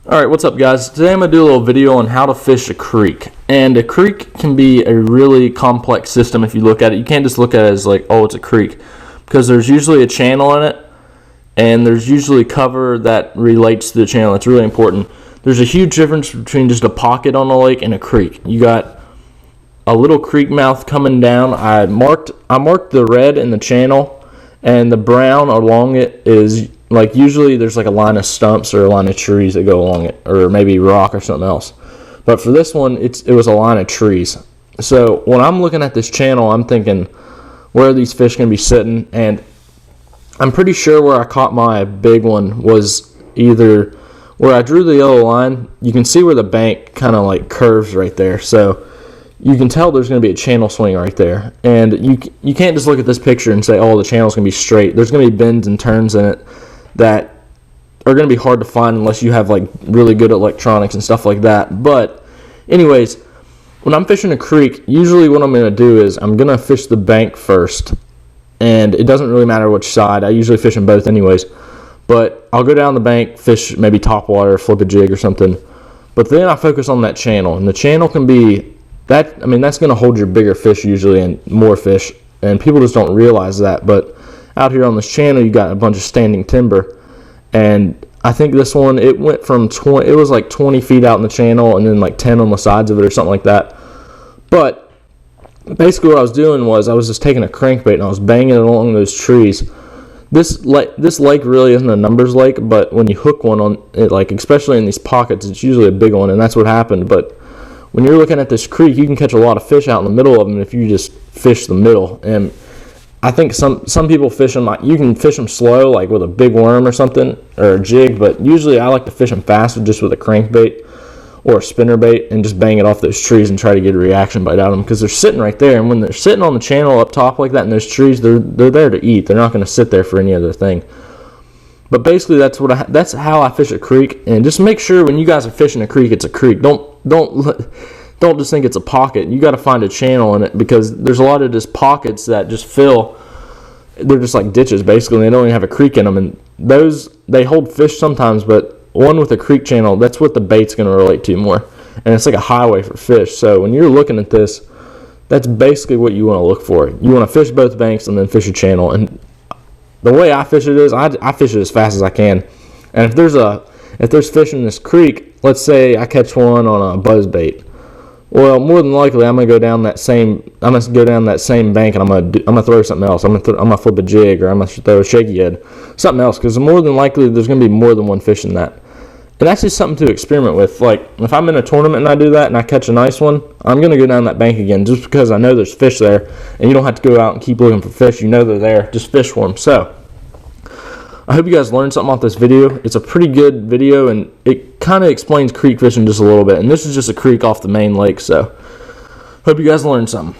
Alright, what's up guys? Today I'm going to do a little video on how to fish a creek. And a creek can be a really complex system if you look at it. You can't just look at it as like, oh, it's a creek. Because there's usually a channel in it, and there's usually cover that relates to the channel. It's really important. There's a huge difference between just a pocket on a lake and a creek. You got a little creek mouth coming down. I marked the red in the channel, and the brown along it is like, usually there's like a line of stumps or a line of trees that go along it, or maybe rock or something else. But for this one, it was a line of trees. So when I'm looking at this channel, I'm thinking, where are these fish going to be sitting? And I'm pretty sure where I caught my big one was either where I drew the yellow line. You can see where the bank kind of like curves right there. So you can tell there's going to be a channel swing right there. And you can't just look at this picture and say, oh, the channel's going to be straight. There's going to be bends and turns in it that are going to be hard to find unless you have like really good electronics and stuff like that. But anyways, when I'm fishing a creek, usually what I'm going to do is I'm going to fish the bank first, and it doesn't really matter which side. I usually fish them both anyways, but I'll go down the bank, fish maybe top water, flip a jig or something, but then I focus on that channel. And the channel can be that, I mean, that's going to hold your bigger fish usually and more fish, and people just don't realize that. But out here on this channel, you got a bunch of standing timber, and I think this one, it went from 20, it was like 20 feet out in the channel, and then like 10 on the sides of it or something like that. But basically what I was doing was I was just taking a crankbait and I was banging it along those trees. This lake really isn't a numbers lake, but when you hook one on it, like especially in these pockets, it's usually a big one, and that's what happened. But when you're looking at this creek, you can catch a lot of fish out in the middle of them if you just fish the middle. And I think some people fish them, you can fish them slow, like with a big worm or something, or a jig, but usually I like to fish them fast just with a crankbait or a spinnerbait and just bang it off those trees and try to get a reaction bite out of them, because they're sitting right there. And when they're sitting on the channel up top like that in those trees, they're there to eat. They're not going to sit there for any other thing. But basically that's how I fish a creek. And just make sure when you guys are fishing a creek, it's a creek. Don't just think it's a pocket. You got to find a channel in it, because there's a lot of just pockets that just fill. They're just like ditches basically. They don't even have a creek in them, and those, they hold fish sometimes, but one with a creek channel, that's what the bait's going to relate to more, and it's like a highway for fish. So when you're looking at this, that's basically what you want to look for. You want to fish both banks and then fish a channel. And the way I fish it is I fish it as fast as I can. And if there's fish in this creek, let's say I catch one on a buzz bait, well, more than likely I'm gonna go down that same bank, and I'm gonna throw something else. I'm gonna flip a jig, or I'm gonna throw a shaky head, something else, because more than likely there's gonna be more than one fish in that. And that's just something to experiment with. Like if I'm in a tournament and I do that and I catch a nice one, I'm gonna go down that bank again, just because I know there's fish there, and you don't have to go out and keep looking for fish. You know they're there. Just fish for them. So I hope you guys learned something off this video. It's a pretty good video, and it kind of explains creek fishing just a little bit. And this is just a creek off the main lake, so hope you guys learned something.